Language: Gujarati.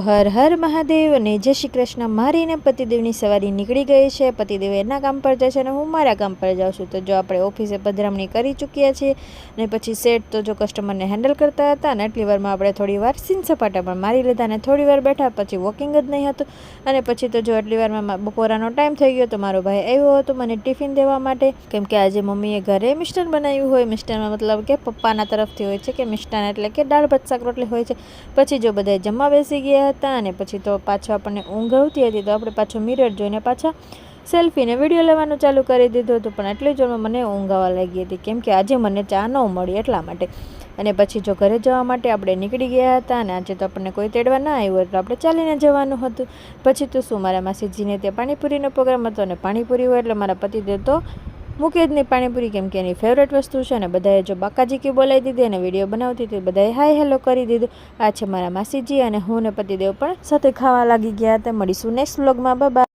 હર હર મહાદેવ અને જય શ્રી કૃષ્ણ। મારી ને પતિદેવની સવારી નીકળી ગઈ છે। પતિદેવ એના કામ પર જાય છે અને હું મારા કામ પર જાઉં છું। તો જો આપણે ઓફિસે પધરામણી કરી ચૂક્યા છીએ અને પછી સેટ તો જો કસ્ટમરને હેન્ડલ કરતા હતા અને એટલી વારમાં આપણે થોડી વાર સીન સપાટા પણ મારી લીધા અને થોડી વાર બેઠા, પછી વોકિંગ જ નહીં હતું અને પછી તો જો એટલી વારમાં બપોરાનો ટાઈમ થઈ ગયો તો મારો ભાઈ આવ્યો હતો મને ટિફિન દેવા માટે, કેમ કે આજે મમ્મીએ ઘરે મિષ્ટાન બનાવ્યું હોય। મિષ્ટાનમાં મતલબ કે પપ્પાના તરફથી હોય છે કે મિષ્ટાન એટલે કે દાળ ભાત શાક રોટલી હોય છે। પછી જો બધા જમવા બેસી ગયા હતા અને પછી તો પાછો આપણને ઊંઘ આવતી હતી તો આપણે પાછો મિરર જોઈને પાછા સેલ્ફીને વિડીયો લેવાનું ચાલુ કરી દીધું હતું। પણ એટલી જોરમાં મને ઊંઘ આવવા લાગી હતી કેમ કે આજે મને ચા ન મળી એટલા માટે। અને પછી જો ઘરે જવા માટે આપણે નીકળી ગયા હતા અને આજે તો આપણને કોઈ તેડવા ના આવ્યું એટલે આપણે ચાલીને જવાનું હતું। પછી તો શું, મારા માસીજીને ત્યાં પાણીપુરીનો પ્રોગ્રામ હતો અને પાણીપુરી હોય એટલે મારા પતિદેવ તો મૂકે જ નહીં પાણીપુરી, કેમ કે એની ફેવરેટ વસ્તુ છે। અને બધાએ જો બાકાજી કી બોલાવી દીધી અને વિડીયો બનાવતી હતી, બધાએ હાય હેલો કરી દીધું। આ છે મારા માસીજી અને હું ને પતિદેવ પણ સાથે ખાવા લાગી ગયા હતા। મળીશું નેક્સ્ટ વ્લોગમાં, બાય બાય।